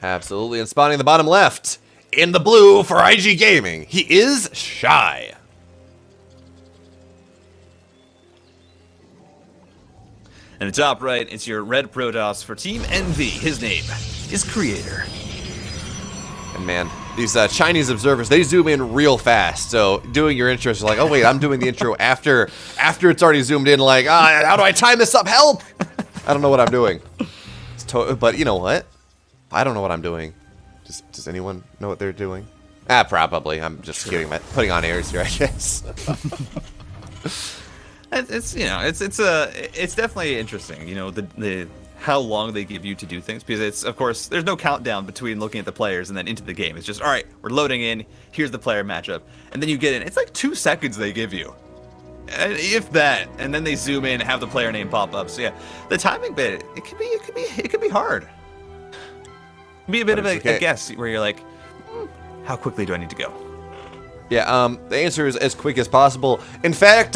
Absolutely, and spawning the bottom left, in the blue for IG Gaming, he is Shy. And the top right, it's your red Protoss for Team Envy. His name is Creator. And man, these Chinese observers, they zoom in real fast. So doing your intro is like, oh wait, I'm doing the intro after it's already zoomed in. Like, how do I time this up? Help! I don't know what I'm doing. But you know what? I don't know what I'm doing. Does anyone know what they're doing? Probably. I'm just kidding. Putting on airs here, I guess. It's it's definitely interesting. You know, the how long they give you to do things, because it's, of course, there's no countdown between looking at the players and then into the game. It's just, all right, we're loading in. Here's the player matchup, and then you get in. It's like 2 seconds they give you, and if that, and then they zoom in, have the player name pop up. So yeah, the timing bit, it could be hard. Be a bit of a guess where you're like, how quickly do I need to go? Yeah, the answer is as quick as possible. In fact,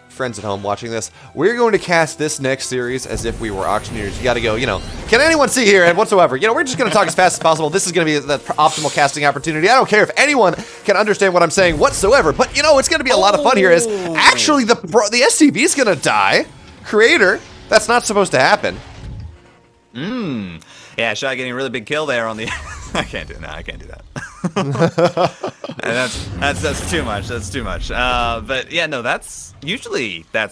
friends at home watching this, we're going to cast this next series as if we were auctioneers. You got to go, can anyone see here and whatsoever? We're just going to talk as fast as possible. This is going to be the optimal casting opportunity. I don't care if anyone can understand what I'm saying whatsoever, but it's going to be a lot of fun here. As actually the SCV is going to die. Creator, that's not supposed to happen. Yeah, Shy getting a really big kill there on the. I can't do that. That's too much. That's too much. But yeah, no, that's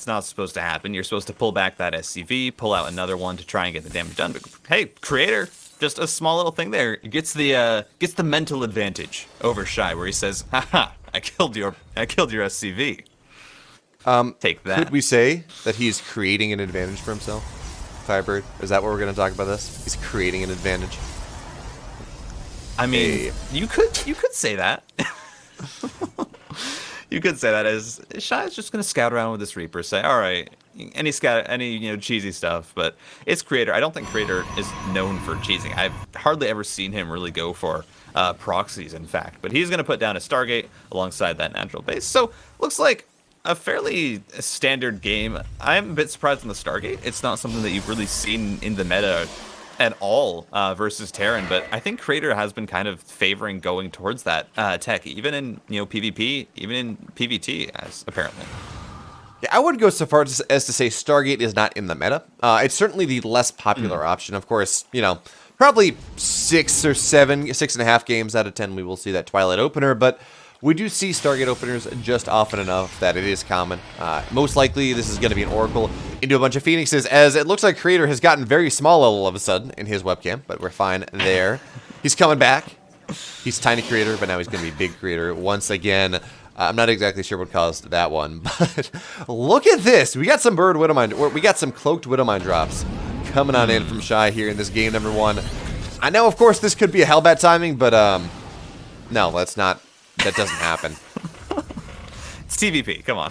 not supposed to happen. You're supposed to pull back that SCV, pull out another one to try and get the damage done. But hey, Creator, just a small little thing there, gets the mental advantage over Shy, where he says, "Haha, I killed your SCV." Take that. Could we say that he's creating an advantage for himself? FireBird, is that what we're going to talk about this? He's creating an advantage. I mean, you could say that. You could say that as Shy's just going to scout around with this Reaper, say, all right, any cheesy stuff, but it's Creator. I don't think Creator is known for cheesing. I've hardly ever seen him really go for proxies, in fact. But he's going to put down a Stargate alongside that natural base. So looks like a fairly standard game. I'm a bit surprised on the Stargate. It's not something that you've really seen in the meta at all versus Terran, but I think Creator has been kind of favoring going towards that tech, even in PvP, even in PvT, as apparently. Yeah, I wouldn't go so far as to say Stargate is not in the meta. It's certainly the less popular option. Of course, probably 6.5 games out of 10 we will see that Twilight opener, but we do see Stargate openers just often enough that it is common. Most likely, this is going to be an Oracle into a bunch of Phoenixes, as it looks like Creator has gotten very small all of a sudden in his webcam, but we're fine there. He's coming back. He's tiny Creator, but now he's going to be big Creator once again. I'm not exactly sure what caused that one, but look at this. We got some we got some Cloaked Widowmine drops coming on in from Shy here in this game number 1. I know, of course, this could be a Hellbat timing, but no, that's not. That doesn't happen. It's TVP. Come on.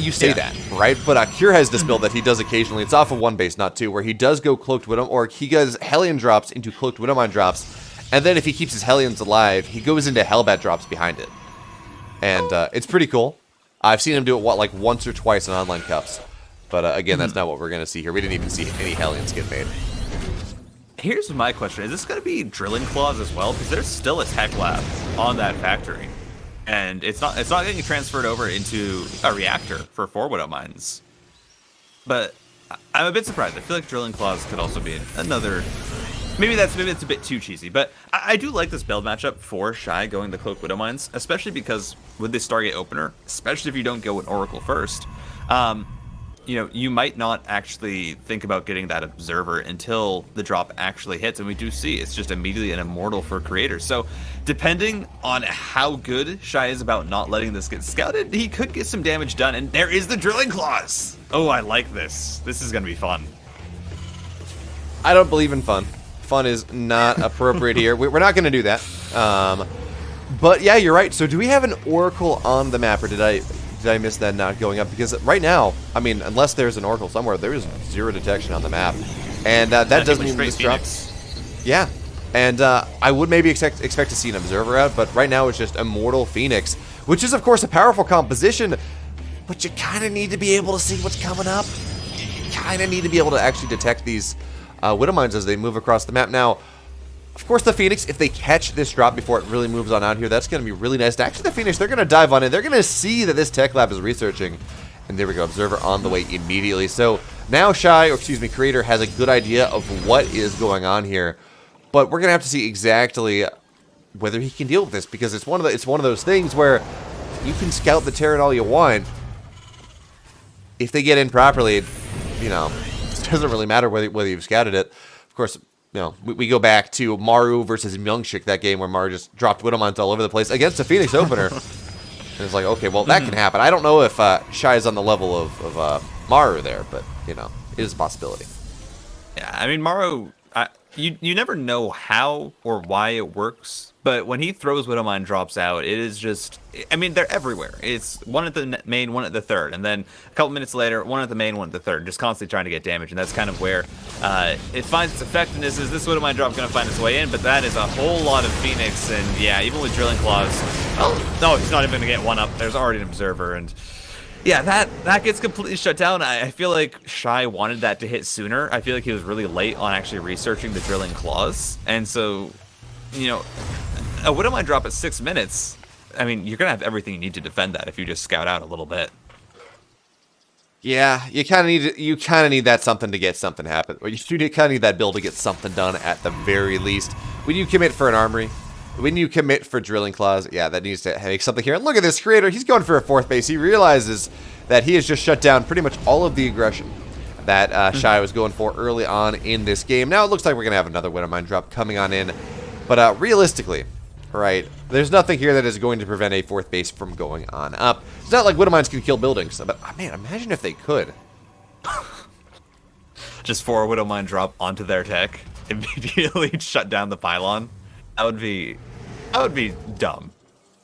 You say that, right? But Cure has this build that he does occasionally. It's off of 1 base, not 2, where he does go Cloaked Widow, or he goes Hellion drops into Cloaked Widowmine drops, and then if he keeps his Hellions alive, he goes into Hellbat drops behind it. And it's pretty cool. I've seen him do it, like once or twice in online cups. But again, that's not what we're going to see here. We didn't even see any Hellions get made. Here's my question. Is this going to be drilling claws as well? Because there's still a tech lab on that factory. And it's not getting transferred over into a reactor for 4 Widow Mines. But I'm a bit surprised. I feel like drilling claws could also be another... Maybe it's a bit too cheesy. But I do like this build matchup for Shy going the Cloaked Widow Mines, especially because with this Stargate opener, especially if you don't go with Oracle first, you might not actually think about getting that Observer until the drop actually hits, and we do see it's just immediately an Immortal for Creators. So depending on how good Shy is about not letting this get scouted, he could get some damage done, and there is the Drilling Claws! Oh, I like this. This is going to be fun. I don't believe in fun. Fun is not appropriate here. We're not going to do that. But yeah, you're right. So do we have an Oracle on the map, or did I miss that not going up? Because right now, I mean, unless there's an Oracle somewhere, there is 0 detection on the map. And that doesn't mean this drops. Yeah. And I would maybe expect to see an Observer out, but right now it's just Immortal Phoenix, which is, of course, a powerful composition, but you kind of need to be able to see what's coming up. You kind of need to be able to actually detect these Widow Mines as they move across the map. Now, of course, the Phoenix, if they catch this drop before it really moves on out here, that's going to be really nice. Actually, the Phoenix, they're going to dive on in. They're going to see that this tech lab is researching. And there we go, Observer on the way immediately. So now Creator has a good idea of what is going on here. But we're going to have to see exactly whether he can deal with this, because it's one of those things where you can scout the Terran all you want. If they get in properly, you know, it doesn't really matter whether you've scouted it. Of course, you know, we go back to Maru versus Myungshik, that game where Maru just dropped Widow Mines all over the place against a Phoenix opener. And it's like, okay, well, that can happen. I don't know if Shy is on the level of Maru there, but, you know, it is a possibility. Yeah, I mean, Maru, you never know how or why it works, but when he throws Widow Mine drops out, it is just, I mean, they're everywhere. It's one at the main, one at the third, and then a couple minutes later, one at the main, one at the third, just constantly trying to get damage, and that's kind of where it finds its effectiveness. Is this Widow Mine drop going to find its way in? But that is a whole lot of Phoenix, and yeah, even with Drilling Claws, oh, no, he's not even going to get one up. There's already an Observer, and yeah, that gets completely shut down. I feel like Shy wanted that to hit sooner. I feel like he was really late on actually researching the Drilling Claws. And so, you know, a Widow Mine drop at 6 minutes, I mean, you're going to have everything you need to defend that if you just scout out a little bit. Yeah, you kind of need that something to get something happen. Or you kind of need that build to get something done at the very least. When you commit for an armory, when you commit for Drilling Claws, yeah, that needs to make something here. And look at this Creator. He's going for a 4th base. He realizes that he has just shut down pretty much all of the aggression that Shy was going for early on in this game. Now it looks like we're going to have another Widow Mine drop coming on in. But realistically, right, there's nothing here that is going to prevent a 4th base from going on up. It's not like Widow Mines can kill buildings. But, man, imagine if they could. Just 4 Widow Mine drop onto their tech, immediately shut down the pylon. That would be dumb,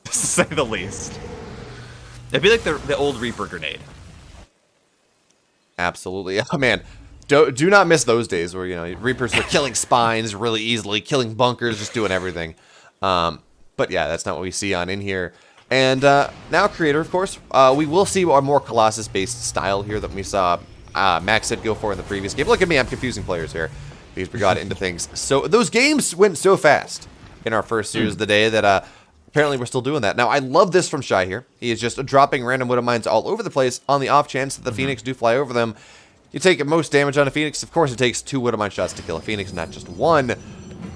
to say the least. It'd be like the old Reaper grenade. Absolutely. Oh, man. Do not miss those days where, you know, Reapers were killing spines really easily, killing bunkers, just doing everything. But yeah, that's not what we see on in here. And now Creator, of course, we will see a more Colossus-based style here that we saw Max said go for in the previous game. Look at me, I'm confusing players here because we got into things. So those games went so fast in our first series of the day that apparently we're still doing that. Now, I love this from Shy here. He is just dropping random Widow Mines all over the place on the off chance that the Phoenix do fly over them. You take most damage on a Phoenix. Of course, it takes 2 Widow Mine shots to kill a Phoenix, not just 1.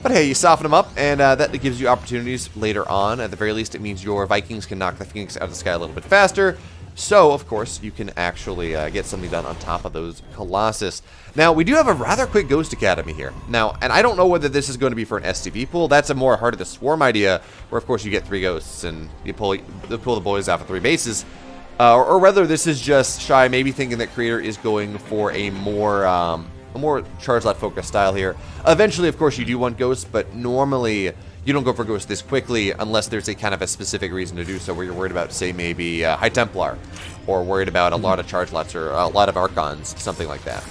But hey, you soften them up, and that gives you opportunities later on. At the very least, it means your Vikings can knock the Phoenix out of the sky a little bit faster. So, of course, you can actually get something done on top of those Colossus. Now, we do have a rather quick Ghost Academy here. Now, and I don't know whether this is going to be for an SCV pool. That's a more Heart of the Swarm idea, where, of course, you get 3 Ghosts, and you pull the boys off of 3 bases. Or whether this is just Shy maybe thinking that Creator is going for a more charge lot focused style here. Eventually, of course, you do want Ghosts, but normally you don't go for Ghosts this quickly unless there's a kind of a specific reason to do so, where you're worried about, say, maybe High Templar, or worried about a lot of charge lots or a lot of Archons, something like that.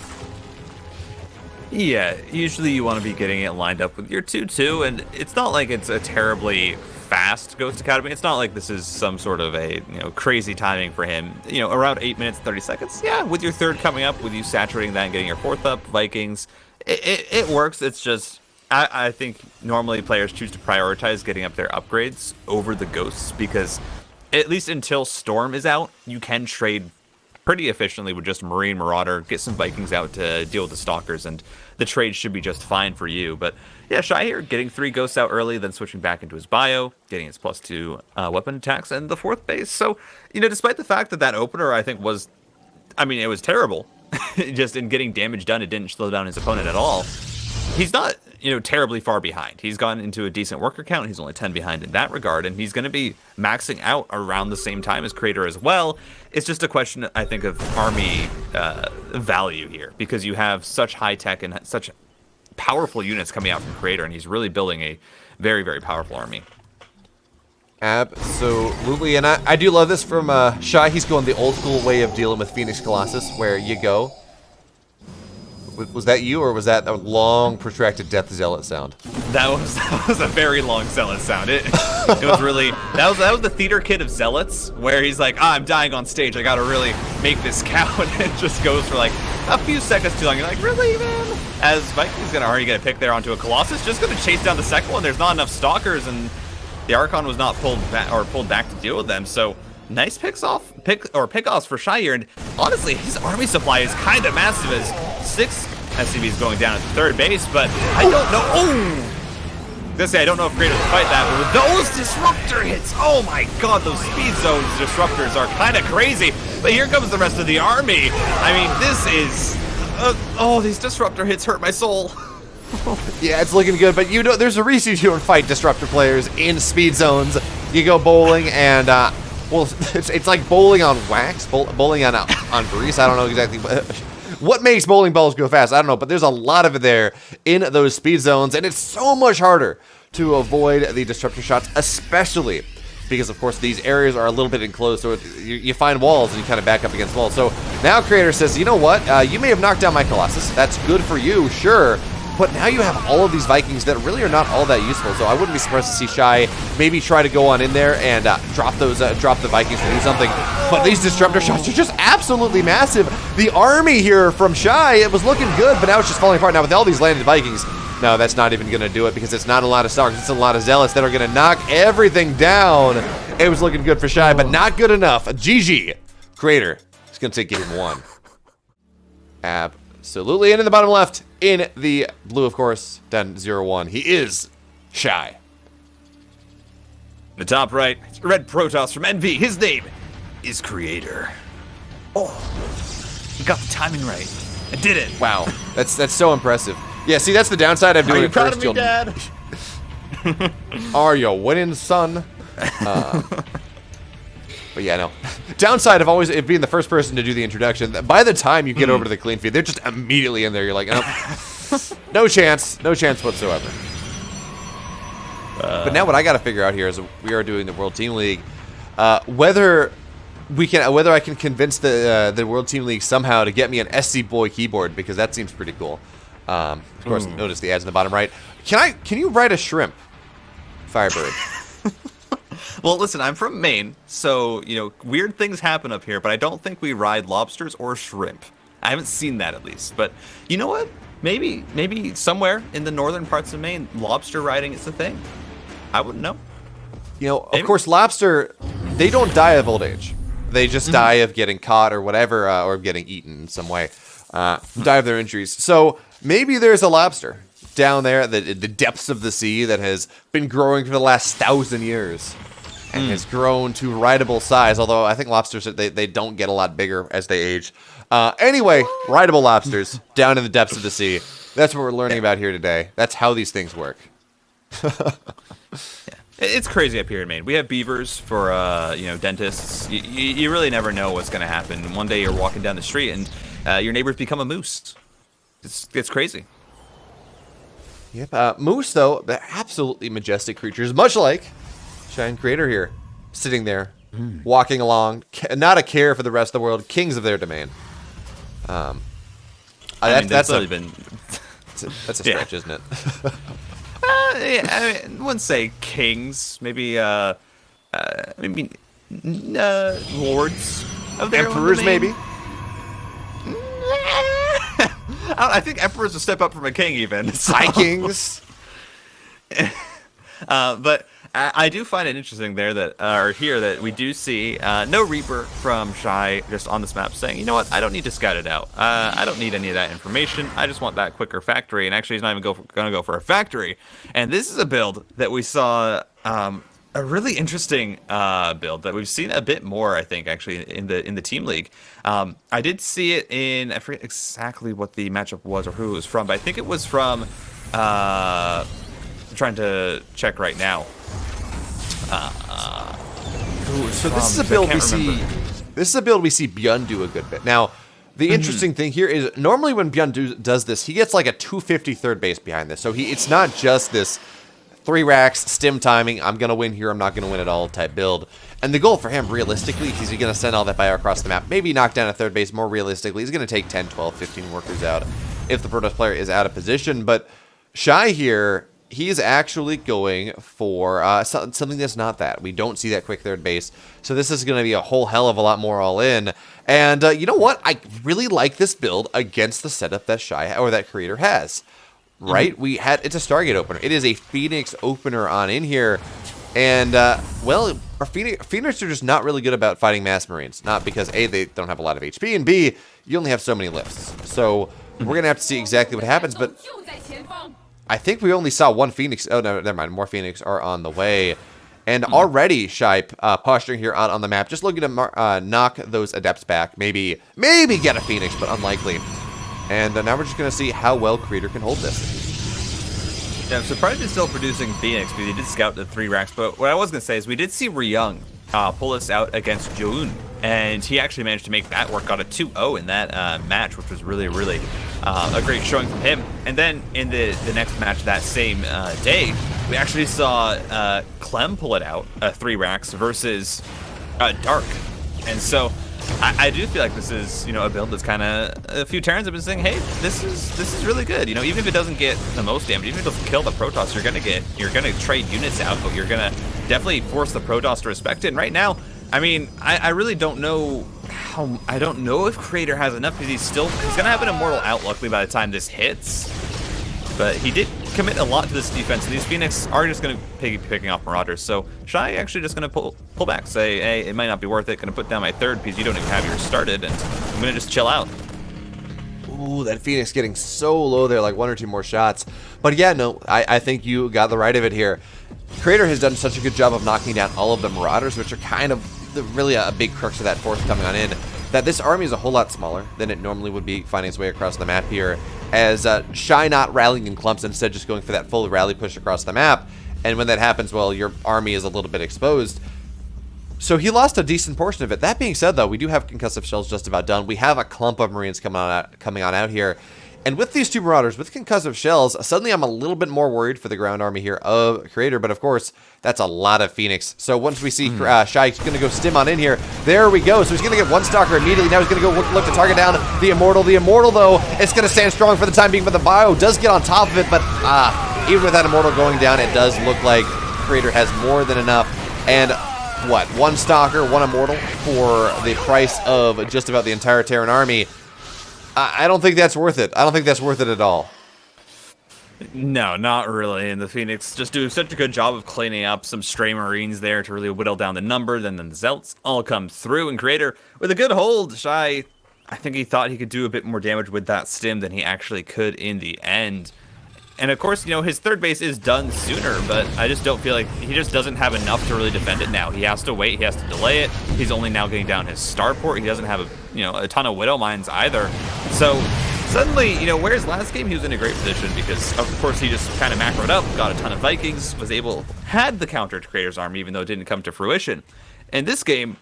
Yeah, usually you want to be getting it lined up with your 2-2, and it's not like it's a terribly fast Ghost Academy. It's not like this is some sort of a crazy timing for him. Around 8 minutes 30 seconds. Yeah, with your 3rd coming up, with you saturating that and getting your 4th up, Vikings, it works. It's just I think normally players choose to prioritize getting up their upgrades over the Ghosts, because at least until Storm is out, you can trade pretty efficiently with just Marine Marauder, get some Vikings out to deal with the Stalkers, and the trade should be just fine for you. But yeah, Shy here, getting 3 Ghosts out early, then switching back into his bio, getting his +2 weapon attacks, and the 4th base. So, despite the fact that opener, I think, was, it was terrible. Just in getting damage done, it didn't slow down his opponent at all. He's not, terribly far behind. He's gotten into a decent worker count. He's only 10 behind in that regard, and he's going to be maxing out around the same time as Creator as well. It's just a question, I think, of army value here, because you have such high tech and such powerful units coming out from Creator, and he's really building a very, very powerful army. Absolutely, and I do love this from Shy. He's going the old school way of dealing with Phoenix Colossus, where you go. Was that you, or was that a long, protracted Death Zealot sound? That was a very long Zealot sound. It was really that was the theater kid of Zealots, where he's like, I'm dying on stage. I gotta really make this count, and it just goes for like a few seconds too long. You're like, really, man? As Viking's gonna already get a pick there onto a Colossus, just gonna chase down the second one. There's not enough Stalkers, and the Archon was not pulled back to deal with them. So nice pickoffs for Shy here. And honestly, his army supply is kind of massive as 6 SCVs going down at the third base. But I don't know. Oh. I don't know if Creator can fight that, but with those disruptor hits, oh my god, those speed zones disruptors are kind of crazy. But here comes the rest of the army. I mean, this is, these disruptor hits hurt my soul. Yeah, it's looking good, but you know, there's a reason you don't fight disruptor players in speed zones. You go bowling and, well, it's like bowling on wax, bowling on grease. I don't know exactly what makes bowling balls go fast. I don't know, but there's a lot of it there in those speed zones, and it's so much harder to avoid the disruptor shots, especially because, of course, these areas are a little bit enclosed, so you find walls and you kind of back up against walls. So now Creator says, you know what? You may have knocked down my Colossus. That's good for you, sure. But now you have all of these Vikings that really are not all that useful. So I wouldn't be surprised to see Shy maybe try to go on in there and drop the Vikings to do something. But these disruptor shots are just absolutely massive. The army here from Shy, it was looking good, but now it's just falling apart. Now with all these landed Vikings, no, that's not even going to do it because it's not a lot of Stalkers. It's a lot of Zealots that are going to knock everything down. It was looking good for Shy, but not good enough. GG. Creator. It's going to take game 1. Absolutely. And in the bottom left, in the blue, of course, down 0-1, he is Shy. In the top right, red Protoss from NV. His name is Creator. Oh, he got the timing right. I did it. Wow, that's so impressive. Yeah, see, that's the downside of doing it proud first. of me, Dad? Are you winning, son? But yeah, no. Downside of always being the first person to do the introduction, by the time you get over to the clean feed, they're just immediately in there. You're like, oh, no chance whatsoever. But now what I got to figure out here is we are doing the World Team League, whether I can convince the World Team League somehow to get me an SC Boy keyboard, because that seems pretty cool. Of course, notice the ads in the bottom right. Can you write a shrimp, Firebird? Well, listen, I'm from Maine, so, you know, weird things happen up here, but I don't think we ride lobsters or shrimp. I haven't seen that, at least. But you know what? Maybe somewhere in the northern parts of Maine, lobster riding is a thing. I wouldn't know. You know, of course, lobster, they don't die of old age. They just die of getting caught or whatever, or getting eaten in some way. Die of their injuries. So maybe there's a lobster down there at the depths of the sea that has been growing for the last 1,000 years. And has grown to rideable size, although I think lobsters, they don't get a lot bigger as they age. Anyway, rideable lobsters down in the depths of the sea. That's what we're learning about here today. That's how these things work. Yeah. It's crazy up here in Maine. We have beavers for, dentists. You really never know what's going to happen. One day you're walking down the street and your neighbors become a moose. It's crazy. Yep. Moose, though, they're absolutely majestic creatures, much like Shine Creator here, sitting there, walking along, not a care for the rest of the world, kings of their domain. That's a stretch, isn't it? I wouldn't say kings, maybe lords of their emperors, maybe. I think emperors a step up from a king, even. So. Vikings. But I do find it interesting there that we do see no Reaper from Shy just on this map saying, you know what, I don't need to scout it out. I don't need any of that information. I just want that quicker factory. And actually, he's not even going to go for a factory. And this is a build that we saw, a really interesting build that we've seen a bit more, I think, actually in the team league. I did see it in, I forget exactly what the matchup was or who it was from, but I think it was from. I'm trying to check right now. So this is a build we see. This is a build we see Bjorn do a good bit. Now, the interesting thing here is normally when Bjorn does this, he gets like a 250 third base behind this. So it's not just this 3 racks, stim timing, I'm gonna win here, I'm not gonna win at all type build. And the goal for him, realistically, is he's gonna send all that fire across the map, maybe knock down a third base. More realistically, he's gonna take 10, 12, 15 workers out if the Protoss player is out of position. But Shy here, he is actually going for something that's not that. We don't see that quick third base, so this is going to be a whole hell of a lot more all in. And you know what? I really like this build against the setup that that Creator has. Right? It's a Stargate opener. It is a Phoenix opener on in here. And, well, our Phoenix are just not really good about fighting mass Marines. Not because, A, they don't have a lot of HP, and B, you only have so many lifts. So, we're going to have to see exactly what happens, but I think we only saw one Phoenix. Oh, no, never mind. More Phoenix are on the way. And already, Shipe, posturing here on the map, just looking to knock those Adepts back. Maybe get a Phoenix, but unlikely. And now we're just going to see how well Creator can hold this. Yeah, I'm surprised he's still producing Phoenix, because he did scout the 3 racks. But what I was going to say is we did see Ryung pull us out against Joon. And he actually managed to make that work. Got a 2-0 in that match, which was really, really a great showing from him. And then in the next match that same day, we actually saw Clem pull it out, 3 racks versus Dark. And so I do feel like this is, a build that's kind of, a few Terrans have been saying, hey, this is really good. Even if it doesn't get the most damage, even if it doesn't kill the Protoss, you're gonna trade units out, but you're gonna definitely force the Protoss to respect it. And right now, I mean, I really don't know I don't know if Creator has enough, because he's gonna have an Immortal out luckily by the time this hits. But he did commit a lot to this defense, and these Phoenix are just going to be picking off Marauders. So Shy actually just going to pull back, say, hey, it might not be worth it. Going to put down my 3rd piece. You don't even have yours started, and I'm going to just chill out. Ooh, that Phoenix getting so low there, like 1 or 2 more shots. But yeah, no, I think you got the right of it here. Creator has done such a good job of knocking down all of the Marauders, which are kind of really a big crux of that 4th coming on in, that this army is a whole lot smaller than it normally would be, finding its way across the map here, as Shy not rallying in clumps, instead just going for that full rally push across the map. And when that happens, well, your army is a little bit exposed. So he lost a decent portion of it. That being said, though, we do have concussive shells just about done. We have a clump of Marines coming on out here. And with these 2 Marauders, with concussive shells, suddenly I'm a little bit more worried for the ground army here of Creator. But of course, that's a lot of Phoenix. So once we see Shy's going to go stim on in here, there we go. So he's going to get 1 Stalker immediately. Now he's going to go look to target down the Immortal. The Immortal, though, it's going to stand strong for the time being, but the Bio does get on top of it. But even with that Immortal going down, it does look like Creator has more than enough. And what, 1 Stalker, 1 Immortal for the price of just about the entire Terran army. I don't think that's worth it. I don't think that's worth it at all. No, not really. And the Phoenix just do such a good job of cleaning up some stray Marines there to really whittle down the number. Then the Zelts all come through, and Creator with a good hold. Shy, I think he thought he could do a bit more damage with that stim than he actually could in the end. And of course, his 3rd base is done sooner, but I just don't feel like he just doesn't have enough to really defend it now. He has to wait, he has to delay it. He's only now getting down his starport. He doesn't have a ton of Widow Mines either. So suddenly, whereas last game he was in a great position, because of course he just kind of macroed up, got a ton of Vikings, had the counter to Creator's army, even though it didn't come to fruition. In this game,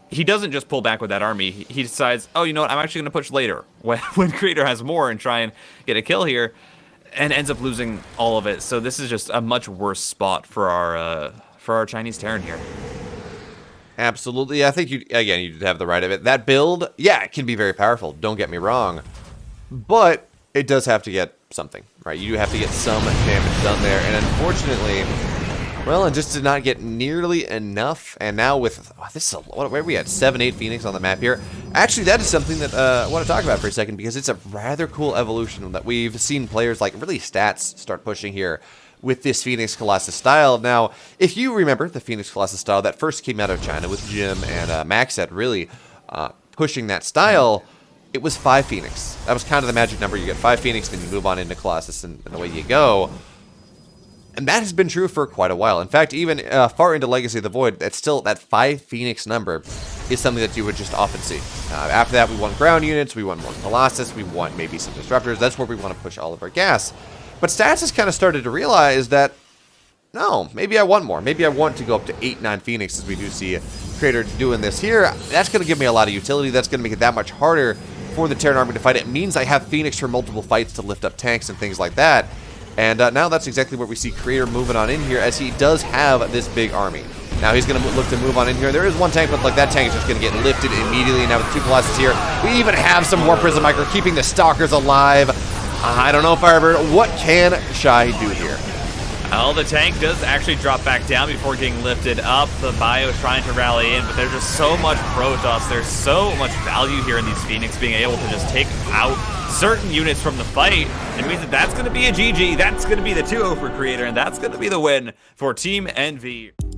he doesn't just pull back with that army. He decides, oh, you know what, I'm actually going to push later when Creator has more and try and get a kill here. And ends up losing all of it. So this is just a much worse spot for our Chinese Terran here. Absolutely. I think you have the right of it. That build, yeah, it can be very powerful. Don't get me wrong. But it does have to get something, right? You do have to get some damage done there. And unfortunately, well, it just did not get nearly enough. And now with, where we had 7-8 Phoenix on the map here. Actually, that is something that I want to talk about for a second, because it's a rather cool evolution that we've seen players like really Stats start pushing here with this Phoenix Colossus style. Now, if you remember the Phoenix Colossus style that first came out of China with Jim and Maxed really pushing that style, it was 5 Phoenix. That was kind of the magic number. You get 5 Phoenix, then you move on into Colossus, and away you go. And that has been true for quite a while. In fact, even far into Legacy of the Void, that's still that 5 Phoenix number is something that you would just often see. After that, we want ground units, we want more Colossus, we want maybe some Disruptors. That's where we want to push all of our gas. But Stats has kind of started to realize that, no, maybe I want more. Maybe I want to go up to 8-9 Phoenix, as we do see Creator doing this here. That's going to give me a lot of utility. That's going to make it that much harder for the Terran army to fight. It means I have Phoenix for multiple fights to lift up tanks and things like that. And now that's exactly what we see Creator moving on in here, as he does have this big army. Now he's going to look to move on in here. There is 1 tank, but like that tank is just going to get lifted immediately. Now with 2 Colossus here, we even have some War Prism Micro keeping the Stalkers alive. I don't know, FireBird. What can Shy do here? Well, the tank does actually drop back down before getting lifted up. The Bio's trying to rally in, but there's just so much Protoss. There's so much value here in these Phoenix being able to just take out certain units from the fight. It means that that's going to be a GG. That's going to be the 2-0 for Creator, and that's going to be the win for Team NV.